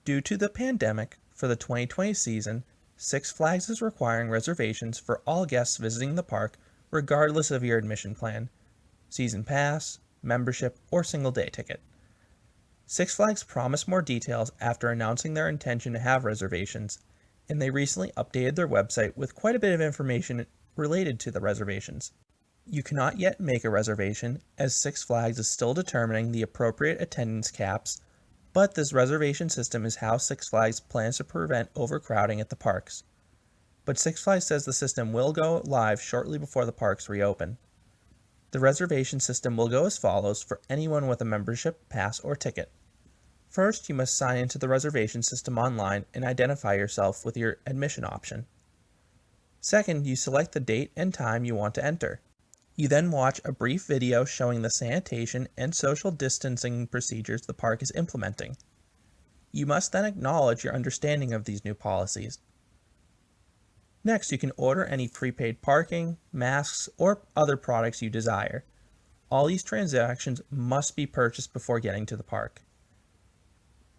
Due to the pandemic, for the 2020 season, Six Flags is requiring reservations for all guests visiting the park regardless of your admission plan, season pass, membership, or single-day ticket. Six Flags promised more details after announcing their intention to have reservations, and they recently updated their website with quite a bit of information related to the reservations. You cannot yet make a reservation, as Six Flags is still determining the appropriate attendance caps, but this reservation system is how Six Flags plans to prevent overcrowding at the parks. But Six Flags says the system will go live shortly before the parks reopen. The reservation system will go as follows for anyone with a membership, pass, or ticket. First, you must sign into the reservation system online and identify yourself with your admission option. Second, you select the date and time you want to enter. You then watch a brief video showing the sanitation and social distancing procedures the park is implementing. You must then acknowledge your understanding of these new policies. Next, you can order any prepaid parking, masks, or other products you desire. All these transactions must be purchased before getting to the park.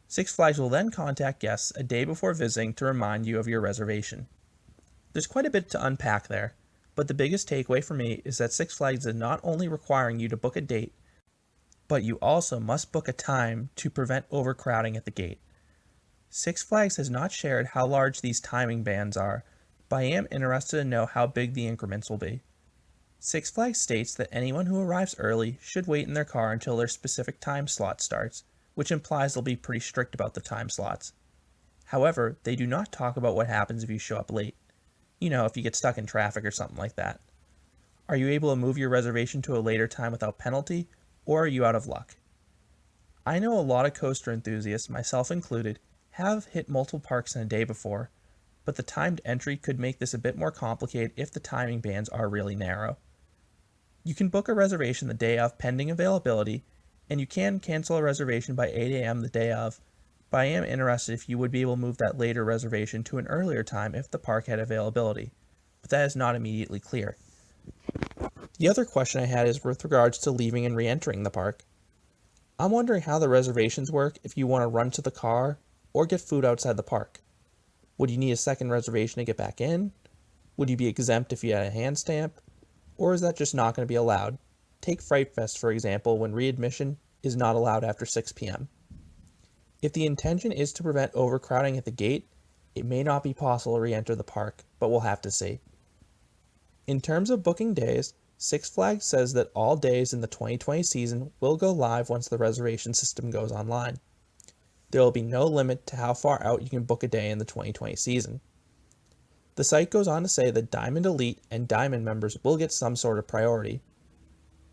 Six Flags will then contact guests a day before visiting to remind you of your reservation. There's quite a bit to unpack there, but the biggest takeaway for me is that Six Flags is not only requiring you to book a date, but you also must book a time to prevent overcrowding at the gate. Six Flags has not shared how large these timing bands are, but I am interested to know how big the increments will be. Six Flags states that anyone who arrives early should wait in their car until their specific time slot starts, which implies they'll be pretty strict about the time slots. However, they do not talk about what happens if you show up late. You know, if you get stuck in traffic or something like that. Are you able to move your reservation to a later time without penalty, or are you out of luck? I know a lot of coaster enthusiasts, myself included, have hit multiple parks in a day before, but the timed entry could make this a bit more complicated if the timing bands are really narrow. You can book a reservation the day of pending availability, and you can cancel a reservation by 8 a.m. the day of, but I am interested if you would be able to move that later reservation to an earlier time if the park had availability, but that is not immediately clear. The other question I had is with regards to leaving and re-entering the park. I'm wondering how the reservations work if you want to run to the car or get food outside the park. Would you need a second reservation to get back in? Would you be exempt if you had a hand stamp? Or is that just not going to be allowed? Take Fright Fest, for example, when readmission is not allowed after 6 p.m. If the intention is to prevent overcrowding at the gate, it may not be possible to re-enter the park, but we'll have to see. In terms of booking days, Six Flags says that all days in the 2020 season will go live once the reservation system goes online. There will be no limit to how far out you can book a day in the 2020 season. The site goes on to say that Diamond Elite and Diamond members will get some sort of priority.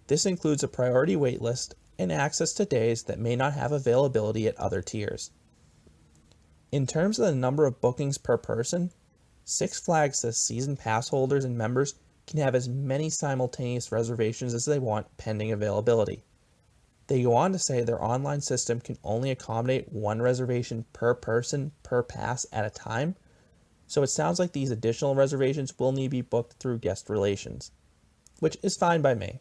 This includes a priority waitlist and access to days that may not have availability at other tiers. In terms of the number of bookings per person, Six Flags says season pass holders and members can have as many simultaneous reservations as they want pending availability. They go on to say their online system can only accommodate one reservation per person per pass at a time, so it sounds like these additional reservations will need to be booked through guest relations, which is fine by me.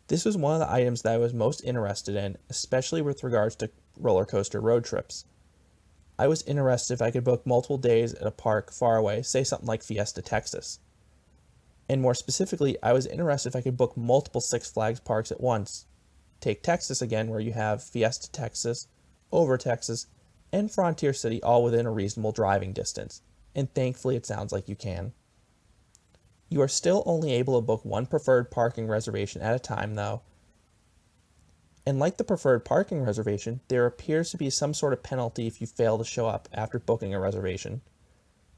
This was one of the items that I was most interested in, especially with regards to roller coaster road trips. I was interested if I could book multiple days at a park far away, say something like Fiesta, Texas. And more specifically, I was interested if I could book multiple Six Flags parks at once. Take Texas again, where you have Fiesta, Texas, Over Texas, and Frontier City all within a reasonable driving distance, and thankfully it sounds like you can. You are still only able to book one preferred parking reservation at a time though, and like the preferred parking reservation, there appears to be some sort of penalty if you fail to show up after booking a reservation.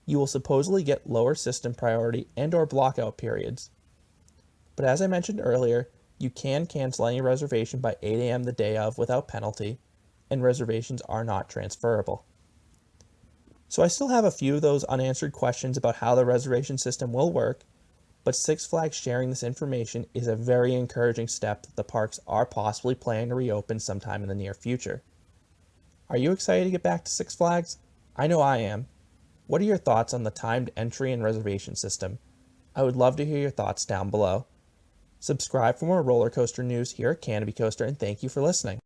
You will supposedly get lower system priority and or blockout periods. But as I mentioned earlier, you can cancel any reservation by 8 a.m. the day of without penalty, and reservations are not transferable. So I still have a few of those unanswered questions about how the reservation system will work, but Six Flags sharing this information is a very encouraging step that the parks are possibly planning to reopen sometime in the near future. Are you excited to get back to Six Flags? I know I am. What are your thoughts on the timed entry and reservation system? I would love to hear your thoughts down below. Subscribe for more roller coaster news here at Canopy Coaster, and thank you for listening.